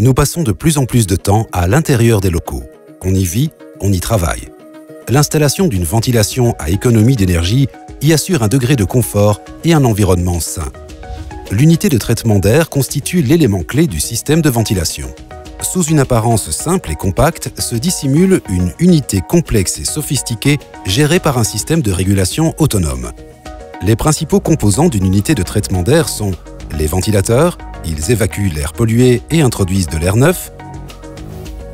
Nous passons de plus en plus de temps à l'intérieur des locaux. On y vit, on y travaille. L'installation d'une ventilation à économie d'énergie y assure un degré de confort et un environnement sain. L'unité de traitement d'air constitue l'élément clé du système de ventilation. Sous une apparence simple et compacte se dissimule une unité complexe et sophistiquée gérée par un système de régulation autonome. Les principaux composants d'une unité de traitement d'air sont les ventilateurs, ils évacuent l'air pollué et introduisent de l'air neuf.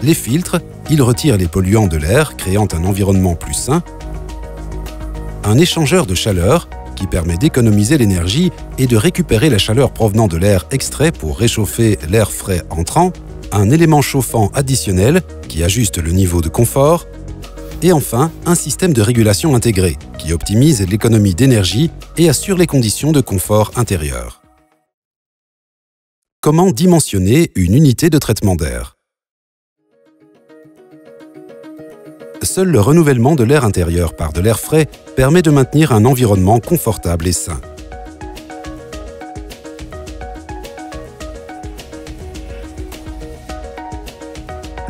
Les filtres, ils retirent les polluants de l'air, créant un environnement plus sain. Un échangeur de chaleur, qui permet d'économiser l'énergie et de récupérer la chaleur provenant de l'air extrait pour réchauffer l'air frais entrant. Un élément chauffant additionnel, qui ajuste le niveau de confort. Et enfin, un système de régulation intégré, qui optimise l'économie d'énergie et assure les conditions de confort intérieur. Comment dimensionner une unité de traitement d'air? Seul le renouvellement de l'air intérieur par de l'air frais permet de maintenir un environnement confortable et sain.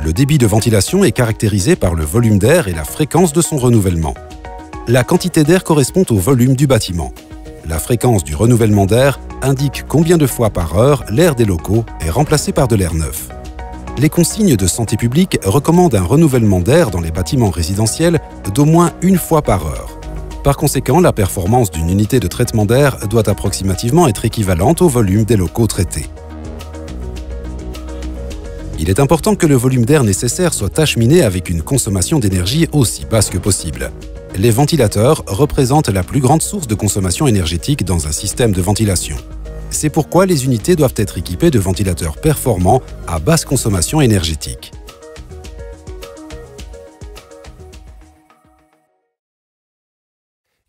Le débit de ventilation est caractérisé par le volume d'air et la fréquence de son renouvellement. La quantité d'air correspond au volume du bâtiment. La fréquence du renouvellement d'air indique combien de fois par heure l'air des locaux est remplacé par de l'air neuf. Les consignes de santé publique recommandent un renouvellement d'air dans les bâtiments résidentiels d'au moins une fois par heure. Par conséquent, la performance d'une unité de traitement d'air doit approximativement être équivalente au volume des locaux traités. Il est important que le volume d'air nécessaire soit acheminé avec une consommation d'énergie aussi basse que possible. Les ventilateurs représentent la plus grande source de consommation énergétique dans un système de ventilation. C'est pourquoi les unités doivent être équipées de ventilateurs performants à basse consommation énergétique.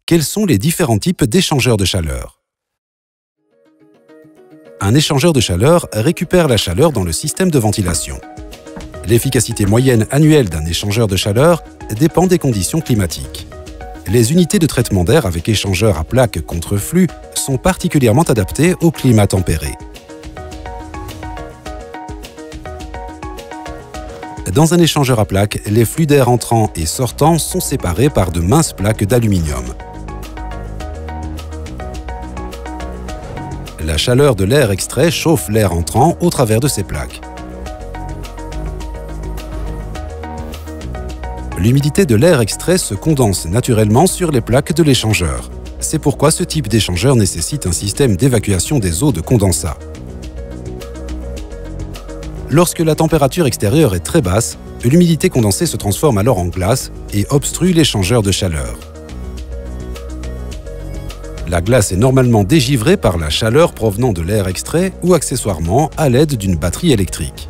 Quels sont les différents types d'échangeurs de chaleur? Un échangeur de chaleur récupère la chaleur dans le système de ventilation. L'efficacité moyenne annuelle d'un échangeur de chaleur dépend des conditions climatiques. Les unités de traitement d'air avec échangeur à plaques contre flux sont particulièrement adaptées au climat tempéré. Dans un échangeur à plaques, les flux d'air entrants et sortants sont séparés par de minces plaques d'aluminium. La chaleur de l'air extrait chauffe l'air entrant au travers de ces plaques. L'humidité de l'air extrait se condense naturellement sur les plaques de l'échangeur. C'est pourquoi ce type d'échangeur nécessite un système d'évacuation des eaux de condensat. Lorsque la température extérieure est très basse, l'humidité condensée se transforme alors en glace et obstrue l'échangeur de chaleur. La glace est normalement dégivrée par la chaleur provenant de l'air extrait ou accessoirement à l'aide d'une batterie électrique.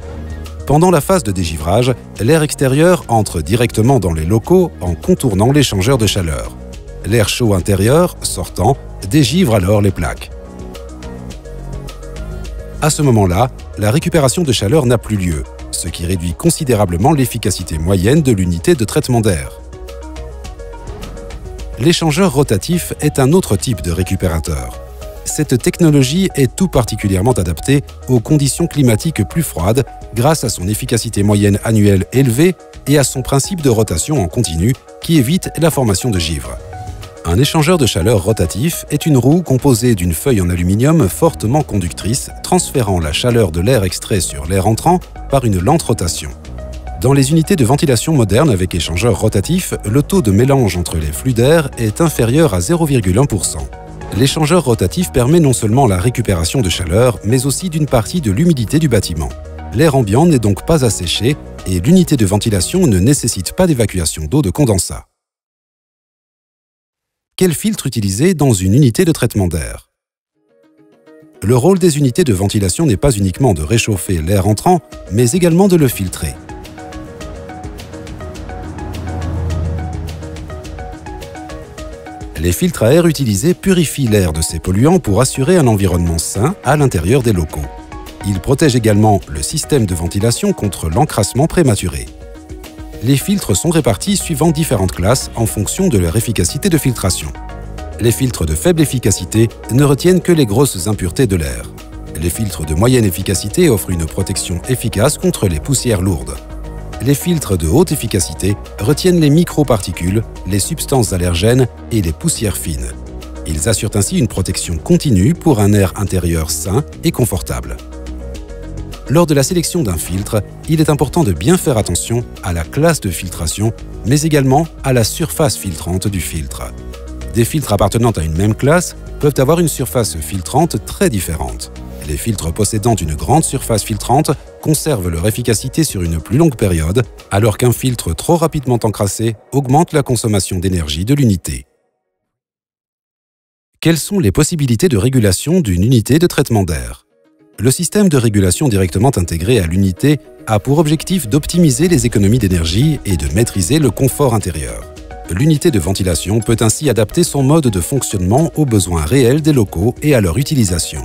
Pendant la phase de dégivrage, l'air extérieur entre directement dans les locaux en contournant l'échangeur de chaleur. L'air chaud intérieur, sortant, dégivre alors les plaques. À ce moment-là, la récupération de chaleur n'a plus lieu, ce qui réduit considérablement l'efficacité moyenne de l'unité de traitement d'air. L'échangeur rotatif est un autre type de récupérateur. Cette technologie est tout particulièrement adaptée aux conditions climatiques plus froides grâce à son efficacité moyenne annuelle élevée et à son principe de rotation en continu qui évite la formation de givre. Un échangeur de chaleur rotatif est une roue composée d'une feuille en aluminium fortement conductrice transférant la chaleur de l'air extrait sur l'air entrant par une lente rotation. Dans les unités de ventilation modernes avec échangeur rotatif, le taux de mélange entre les flux d'air est inférieur à 0,1%. L'échangeur rotatif permet non seulement la récupération de chaleur, mais aussi d'une partie de l'humidité du bâtiment. L'air ambiant n'est donc pas asséché et l'unité de ventilation ne nécessite pas d'évacuation d'eau de condensat. Quel filtre utiliser dans une unité de traitement d'air? Le rôle des unités de ventilation n'est pas uniquement de réchauffer l'air entrant, mais également de le filtrer. Les filtres à air utilisés purifient l'air de ses polluants pour assurer un environnement sain à l'intérieur des locaux. Ils protègent également le système de ventilation contre l'encrassement prématuré. Les filtres sont répartis suivant différentes classes en fonction de leur efficacité de filtration. Les filtres de faible efficacité ne retiennent que les grosses impuretés de l'air. Les filtres de moyenne efficacité offrent une protection efficace contre les poussières lourdes. Les filtres de haute efficacité retiennent les microparticules, les substances allergènes et les poussières fines. Ils assurent ainsi une protection continue pour un air intérieur sain et confortable. Lors de la sélection d'un filtre, il est important de bien faire attention à la classe de filtration, mais également à la surface filtrante du filtre. Des filtres appartenant à une même classe peuvent avoir une surface filtrante très différente. Les filtres possédant une grande surface filtrante conservent leur efficacité sur une plus longue période, alors qu'un filtre trop rapidement encrassé augmente la consommation d'énergie de l'unité. Quelles sont les possibilités de régulation d'une unité de traitement d'air? Le système de régulation directement intégré à l'unité a pour objectif d'optimiser les économies d'énergie et de maîtriser le confort intérieur. L'unité de ventilation peut ainsi adapter son mode de fonctionnement aux besoins réels des locaux et à leur utilisation.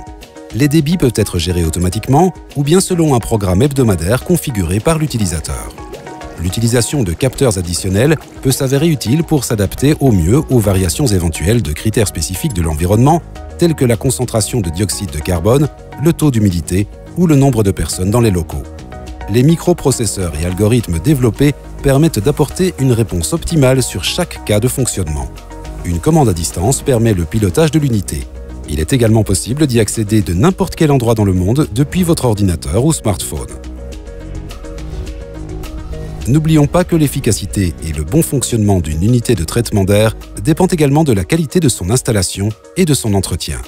Les débits peuvent être gérés automatiquement ou bien selon un programme hebdomadaire configuré par l'utilisateur. L'utilisation de capteurs additionnels peut s'avérer utile pour s'adapter au mieux aux variations éventuelles de critères spécifiques de l'environnement, tels que la concentration de dioxyde de carbone, le taux d'humidité ou le nombre de personnes dans les locaux. Les microprocesseurs et algorithmes développés permettent d'apporter une réponse optimale sur chaque cas de fonctionnement. Une commande à distance permet le pilotage de l'unité. Il est également possible d'y accéder de n'importe quel endroit dans le monde depuis votre ordinateur ou smartphone. N'oublions pas que l'efficacité et le bon fonctionnement d'une unité de traitement d'air dépendent également de la qualité de son installation et de son entretien.